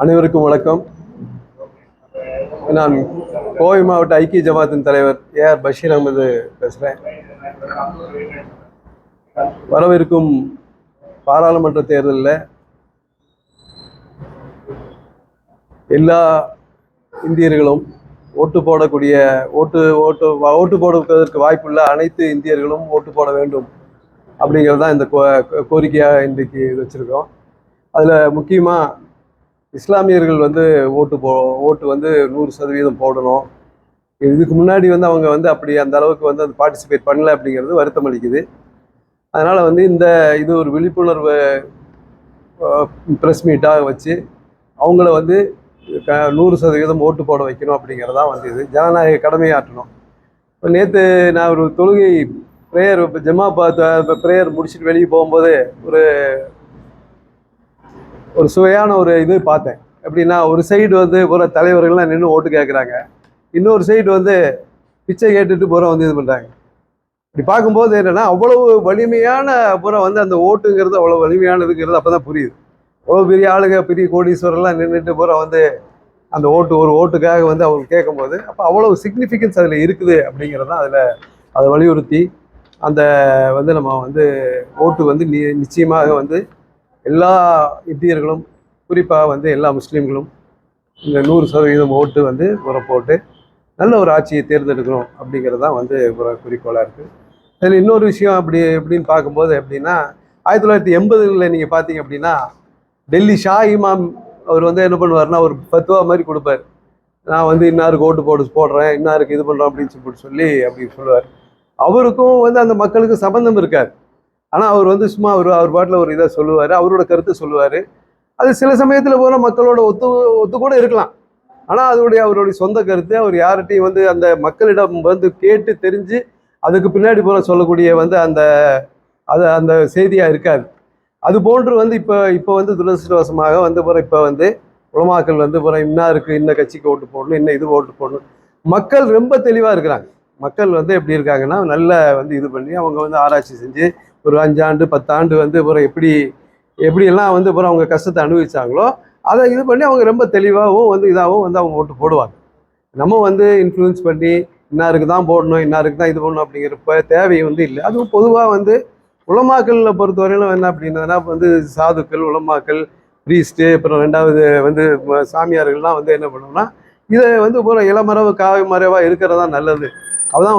அனைவருக்கும் வணக்கம். நான் கோவை மாவட்ட ஐக்கிய ஜமாத்தின் தலைவர் ஏஆர் பஷீர் அகமது பேசுகிறேன். வரவிருக்கும் பாராளுமன்ற தேர்தலில் எல்லா இந்தியர்களும் ஓட்டு போடுவதற்கு வாய்ப்புள்ள அனைத்து இந்தியர்களும் ஓட்டு போட வேண்டும் அப்படிங்கிறது தான் இந்த கோரிக்கையாக இன்றைக்கு வச்சுருக்கோம். அதில் முக்கியமாக இஸ்லாமியர்கள் ஓட்டு 100% போடணும். இதுக்கு முன்னாடி அவங்க அப்படி அந்த அளவுக்கு அது பார்ட்டிசிபேட் பண்ணல அப்படிங்கிறது வருத்தம் அளிக்குது. அதனால் இது ஒரு விழிப்புணர்வு ப்ரெஸ் மீட்டாக வச்சு அவங்கள 100% ஓட்டு போட வைக்கணும் அப்படிங்கிறதான் இது ஜனநாயக கடமையாற்றணும். இப்போ நேற்று நான் ஒரு தொழுகை ப்ரேயர் ப்ரேயர் முடிச்சுட்டு வெளியே போகும்போது ஒரு சுவையான இது பார்த்தேன். எப்படின்னா, ஒரு சைடு பூரா தலைவர்கள்லாம் நின்று ஓட்டு கேட்குறாங்க, இன்னொரு சைடு பிச்சை கேட்டுட்டு பூரா இது பண்ணுறாங்க. இப்படி பார்க்கும்போது என்னென்னா, அவ்வளவு வலிமையான பூரா அந்த ஓட்டுங்கிறது அவ்வளோ வலிமையானதுங்கிறது அப்போ தான் புரியுது. அவ்வளோ பெரிய ஆளுங்க, பெரிய கோடீஸ்வரெல்லாம் நின்றுட்டு பூரா அந்த ஒரு ஓட்டுக்காக அவங்க கேட்கும்போது அப்போ அவ்வளோ சிக்னிஃபிகன்ஸ் அதில் இருக்குது அப்படிங்கிறது தான் அதை வலியுறுத்தி அந்த நம்ம ஓட்டு நிச்சயமாக எல்லா இந்தியர்களும், குறிப்பாக எல்லா முஸ்லீம்களும் இந்த 100% ஓட்டு போட்டு நல்ல ஒரு ஆட்சியை தேர்ந்தெடுக்கணும் அப்படிங்கிறது தான் ஒரு குறிக்கோளாக இருக்குது. அதில் இன்னொரு விஷயம் எப்படின்னு பார்க்கும்போது எப்படின்னா, 1980களில் நீங்கள் பார்த்தீங்க அப்படின்னா, டெல்லி ஷா இமாம் அவர் என்ன பண்ணுவார்னா, ஒரு ஃபத்வா மாதிரி கொடுப்பார். நான் இன்னாருக்கு ஓட்டு போடுறேன், இன்னாருக்கு இது பண்ணுறோம் அப்படின்னு சொல்லி அப்படி சொல்லுவார். அவருக்கும் அந்த மக்களுக்கு சம்பந்தம் இருக்காது. ஆனால் அவர் சும்மா அவர் பாட்டில் ஒரு இதை சொல்லுவார், அவரோட கருத்து சொல்லுவார். அது சில சமயத்தில் போல மக்களோட ஒத்து கூட இருக்கலாம். ஆனால் அவருடைய சொந்த கருத்து அவர் யார்கிட்டையும் அந்த மக்களிடம் கேட்டு தெரிஞ்சு அதுக்கு பின்னாடி போல சொல்லக்கூடிய அந்த செய்தியாக இருக்காது. அது போன்று இப்போ துரதிருஷ்டவசமாக இப்போ உலமாக்கள் இன்னாருக்கு இன்ன கட்சிக்கு ஓட்டு போடணும், இன்னும் இது ஓட்டு போடணும். மக்கள் ரொம்ப தெளிவாக இருக்கிறாங்க. மக்கள் எப்படி இருக்காங்கன்னா, நல்ல இது பண்ணி அவங்க ஆராய்ச்சி செஞ்சு ஒரு 5 ஆண்டு 10 ஆண்டு எப்படியெல்லாம் அவங்க கஷ்டத்தை அனுபவிச்சாங்களோ அதை இது பண்ணி அவங்க ரொம்ப தெளிவாகவும் இதாகவும் அவங்க ஓட்டு போடுவாங்க. நம்ம இன்ஃப்ளூயன்ஸ் பண்ணி இன்னாருக்கு தான் போடணும், இன்னாருக்கு தான் இது பண்ணணும் அப்படிங்கிறப்ப தேவை இல்லை. அதுவும் பொதுவாக உலமாக்களில் பொறுத்தவரையிலும் என்ன அப்படின்னா, சாதுக்கள், உலமாக்கள், ப்ரீஸ்ட்டு, அப்புறம் ரெண்டாவது சாமியார்கள்லாம் என்ன பண்ணோம்னா, இதை பூரா இளமரவு காவை மறைவாக இருக்கிறதா நல்லது. அதுதான்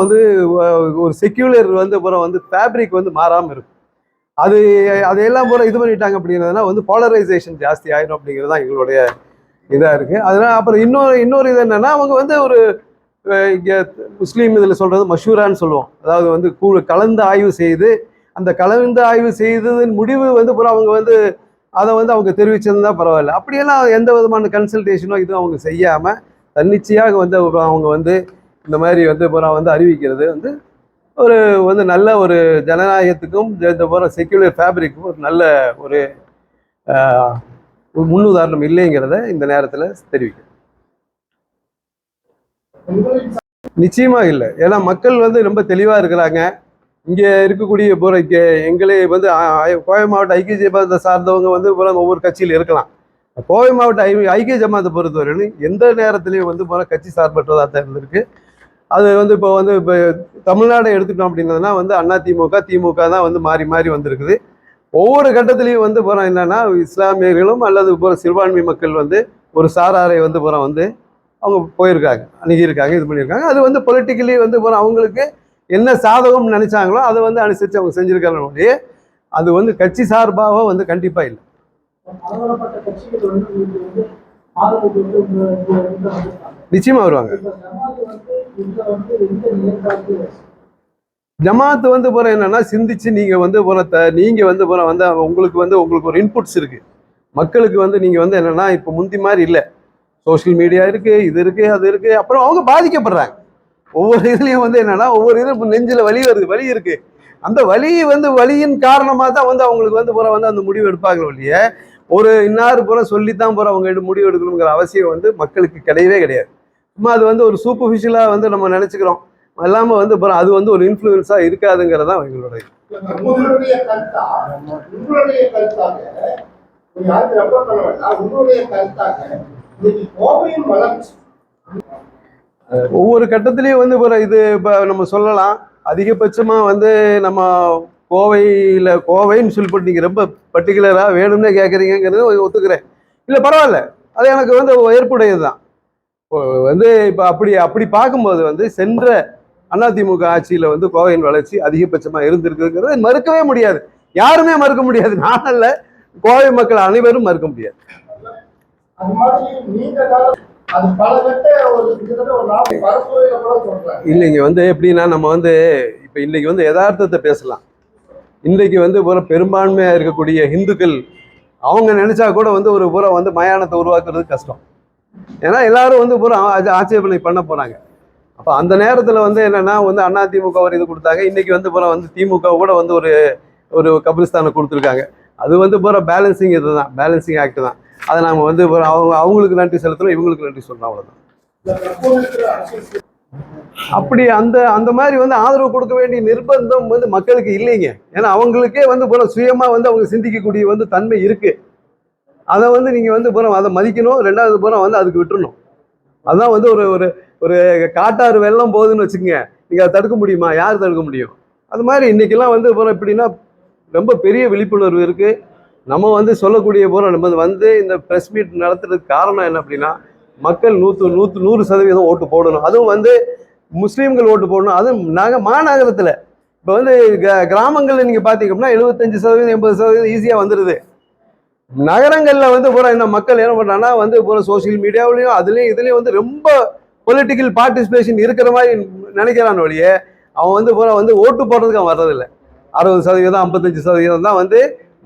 ஒரு செக்யூலர் பூரா ஃபேப்ரிக் மாறாமல் இருக்கும். அதையெல்லாம் பூரா இது பண்ணிட்டாங்க அப்படிங்கிறதுனா போலரைசேஷன் ஜாஸ்தி ஆயிடும் அப்படிங்கிறது தான் எங்களுடைய இதாக இருக்குது. அதனால் அப்புறம் இன்னொரு இது என்னென்னா, அவங்க ஒரு இங்கே முஸ்லீம் இதில் சொல்கிறது மஷூரான்னு சொல்லுவோம். அதாவது கலந்து ஆய்வு செய்து அந்த கலந்து ஆய்வு செய்ததின் முடிவு பூரா அவங்க அதை அவங்க தெரிவிச்சிருந்தா பரவாயில்ல. அப்படியெல்லாம் எந்த விதமான கன்சல்டேஷனோ இதுவும் அவங்க செய்யாமல் தன்னிச்சையாக அவங்க இந்த மாதிரி பூரா அறிவிக்கிறது ஒரு நல்ல ஒரு ஜனநாயகத்துக்கும் இந்த போகிற செக்யூலர் ஃபேப்ரிக்கும் ஒரு நல்ல ஒரு முன்னுதாரணம் இல்லைங்கிறத இந்த நேரத்தில் தெரிவிக்கிறேன். நிச்சயமாக இல்லை. ஏன்னா மக்கள் ரொம்ப தெளிவாக இருக்கிறாங்க. இங்கே இருக்கக்கூடிய எங்களே கோவை மாவட்ட ஐக்கிய ஜமாத்தை சார்ந்தவங்க பூரா ஒவ்வொரு கட்சியில் இருக்கலாம். கோவை மாவட்ட ஐக்கிய ஜமாத்தை பொறுத்தவரையிலும் எந்த நேரத்திலையும் பூரா கட்சி சார்பற்றதாக தான் இருந்திருக்கு. அது இப்போ தமிழ்நாடை எடுத்துட்டோம் அப்படின்னதுனா அதிமுக, திமுக தான் மாறி மாறி வந்திருக்குது. ஒவ்வொரு கட்டத்திலையும் போகிறோம் என்னன்னா, இஸ்லாமியர்களும் அல்லது சிறுபான்மை மக்கள் ஒரு சாராரை போகிறோம் அவங்க போயிருக்காங்க, அணுகியிருக்காங்க, இது பண்ணியிருக்காங்க. அது பொலிட்டிக்கலி போகிறோம் அவங்களுக்கு என்ன சாதகம் நினைச்சாங்களோ அதை அனுசரித்து அவங்க செஞ்சுருக்காங்க. அது கட்சி சார்பாக கண்டிப்பாக இல்லை. நிச்சயமா வருவாங்க. ஜமாத்து போற என்னன்னா, சிந்திச்சு நீங்க நீங்க உங்களுக்கு ஒரு இன்புட்ஸ் இருக்கு. மக்களுக்கு நீங்க என்னன்னா, இப்ப முந்தி மாதிரி இல்லை. சோசியல் மீடியா இருக்கு, இது இருக்கு, அது இருக்கு. அப்புறம் அவங்க பாதிக்கப்படுறாங்க. ஒவ்வொரு இதுலயும் என்னன்னா, ஒவ்வொரு இது நெஞ்சில வலி வருது, வலி இருக்கு. அந்த வலி வலியின் காரணமா தான் அவங்களுக்கு அந்த முடிவு எடுப்பாங்க இல்லைய. ஒரு இன்னாரு சொல்லித்தான் அவங்க முடிவு எடுக்கணுங்கிற அவசியம் மக்களுக்கு கிடையவே கிடையாது. சும்மா அது ஒரு சூப்பர்ஃபிஷியலா நம்ம நினைச்சுக்கிறோம். எல்லாமே அது ஒரு இன்ஃப்ளூயன்ஸா இருக்காதுங்கிறதா எங்களுடைய உங்களுடைய கருத்தாக இன்னைக்கு கோவையின் வளர்ச்சி ஒவ்வொரு கட்டத்திலையும் வந்து இது இப்போ நம்ம சொல்லலாம். அதிகபட்சமா வந்து நம்ம கோவைன்னு சொல்லிட்டு நீங்க ரொம்ப பர்டிகுலரா வேணும்னே கேட்குறீங்கிறது ஒத்துக்கிறேன். இல்லை பரவாயில்ல, அது எனக்கு வந்து ஏற்புடையது தான். வந்து இப்போ அப்படி அப்படி பார்க்கும்போது வந்து சென்ற அதிமுக ஆட்சியில வந்து கோவையின் வளர்ச்சி அதிகபட்சமா இருந்திருக்குங்கிறத மறுக்கவே முடியாது. யாருமே மறுக்க முடியாது. நானல்ல, கோவை மக்கள் அனைவரும் மறுக்க முடியாது. இல்லைங்க, வந்து எப்படின்னா நம்ம வந்து இப்ப இன்னைக்கு வந்து யதார்த்தத்தை பேசலாம். இன்னைக்கு வந்து பெரும்பான்மையா இருக்கக்கூடிய இந்துக்கள் அவங்க நினைச்சா கூட வந்து ஒரு வந்து மயானத்தை உருவாக்குறது கஷ்டம். ஏன்னா எல்லாரும் வந்து ஆட்சேபனை பண்ண போறாங்க. அப்ப அந்த நேரத்துல வந்து என்னன்னா வந்து அதிமுக ஒரு இது கொடுத்தாங்க. இன்னைக்கு வந்து வந்து திமுக கூட வந்து ஒரு கபிரிஸ்தானை கொடுத்துருக்காங்க. அது வந்து பேலன்சிங் இதுதான், பேலன்சிங் ஆக்ட் தான். அதை நாம வந்து அவங்களுக்கு நன்றி செலுத்துறோம், இவங்களுக்கு நன்றி சொல்றோம், அவ்வளவுதான். அப்படி அந்த அந்த மாதிரி வந்து ஆதரவு கொடுக்க வேண்டிய நிர்பந்தம் வந்து மக்களுக்கு இல்லைங்க. ஏன்னா அவங்களுக்கே வந்து சுயமா வந்து அவங்க சிந்திக்கக்கூடிய வந்து தன்மை இருக்கு. அதை வந்து நீங்க வந்து அதை மதிக்கணும். ரெண்டாவது வந்து அதுக்கு விட்டுறணும். அதுதான் வந்து ஒரு ஒரு ஒரு காட்டாறு வெள்ளம் போகுதுன்னு வச்சுக்கோங்க, நீங்க அதை தடுக்க முடியுமா? யார் தடுக்க முடியும்? அது மாதிரி இன்னைக்கெல்லாம் வந்து எப்படின்னா ரொம்ப பெரிய விழிப்புணர்வு இருக்கு. நம்ம வந்து சொல்லக்கூடிய நம்ம வந்து இந்த ப்ரெஸ் மீட் நடத்துறதுக்கு காரணம் என்ன அப்படின்னா, மக்கள் 100% ஓட்டு போடணும். அதுவும் வந்து முஸ்லீம்கள் ஓட்டு போடணும். அதுவும் மாநகரத்துல இப்போ வந்து கிராமங்கள்ல நீங்க பாத்தீங்கன்னா 75% 80% ஈஸியா வந்துருது. நகரங்கள்ல வந்து இந்த மக்கள் என்ன பண்றாங்கன்னா வந்து சோசியல் மீடியாவிலையும் அதுலயும் இதுலயும் வந்து ரொம்ப பொலிட்டிக்கல் பார்ட்டிசிபேஷன் இருக்கிற மாதிரி நினைக்கிறான் ஒழிய அவன் வந்து ஓட்டு போடுறதுக்கு அவன் வர்றதில்லை. 60% 55% தான் வந்து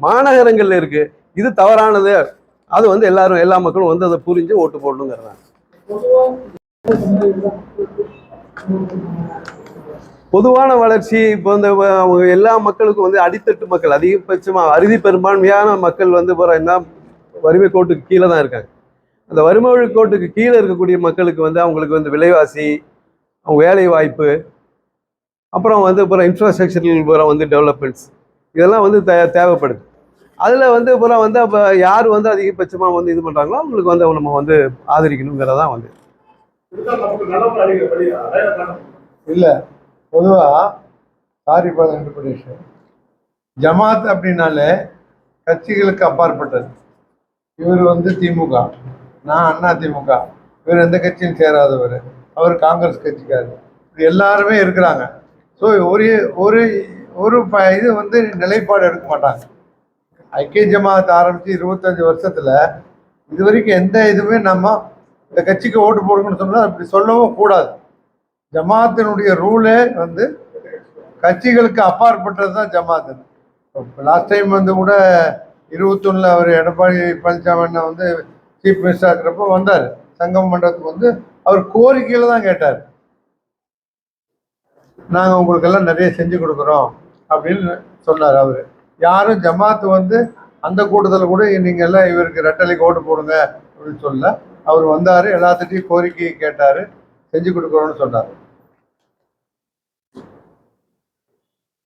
மாநகரங்கள்ல இருக்கு. இது தவறானது. அது வந்து எல்லா மக்களும் வந்து அதை புரிஞ்சு ஓட்டு போடணுங்கிறாங்க. பொதுவான வளர்ச்சி இப்போ வந்து எல்லா மக்களுக்கும் வந்து அடித்தட்டு மக்கள் அதிகபட்சமா அறுதி பெரும்பான்மையான மக்கள் வந்து என்ன வறுமை கோட்டுக்கு கீழே தான் இருக்காங்க. அந்த வறுமை கோட்டுக்கு கீழே இருக்கக்கூடிய மக்களுக்கு வந்து அவங்களுக்கு வந்து விலைவாசி, அவங்க வேலை வாய்ப்பு, அப்புறம் வந்து இன்ஃப்ராஸ்ட்ரக்சரல் வந்து டெவலப்மெண்ட்ஸ் இதெல்லாம் வந்து தேவைப்படுது. அதுல வந்து வந்து அப்போ யார் வந்து அதிகபட்சமா வந்து இது பண்றாங்களோ அவங்களுக்கு வந்து நம்ம வந்து ஆதரிக்கணுங்கிறதான் வந்து இல்லை. பொதுவாக சாரி ஃபார் இன்டர்பிரேஷன், ஜமாத் அப்படின்னாலே கட்சிகளுக்கு அப்பாற்பட்டது. இவர் வந்து திமுக, நான் அதிமுக, இவர் எந்த கட்சியும் சேராதவர், அவர் காங்கிரஸ் கட்சிக்காரர், இப்படி எல்லாருமே இருக்கிறாங்க. ஸோ ஒரு ஒரு ஒரு இது வந்து நிலைப்பாடு எடுக்க மாட்டாங்க. ஐக்கிய ஜமாத் ஆரம்பித்து 25 வருஷத்தில் இது வரைக்கும் எந்த இதுவுமே நம்ம இந்த கட்சிக்கு ஓட்டு போடுங்கன்னு சொன்னால் அப்படி சொல்லவும் கூடாது. ஜமாத்தினுடைய ரூலே வந்து கட்சிகளுக்கு அப்பாற்பட்டது தான் ஜமாத். லாஸ்ட் டைம் வந்து கூட 21 அவர் எடப்பாடி பழனிசாமி வந்து சீஃப் மினிஸ்டர் இருக்கிறப்ப வந்தார். சங்கம் மண்டபத்துக்கு வந்து அவர் கோரிக்கையில் தான் கேட்டார், நாங்கள் உங்களுக்கெல்லாம் நிறைய செஞ்சு கொடுக்குறோம் அப்படின்னு சொன்னார். அவர் யாரும் ஜமாத்து வந்து அந்த கூட்டத்தில் கூட நீங்கள் எல்லாம் இவருக்கு ரெட்டலைக்கு ஓட்டு போடுங்க அப்படின்னு சொல்ல. அவர் வந்தார், எல்லாத்துட்டையும் கோரிக்கையை கேட்டார், செஞ்சு கொடுக்குறோன்னு சொன்னார்.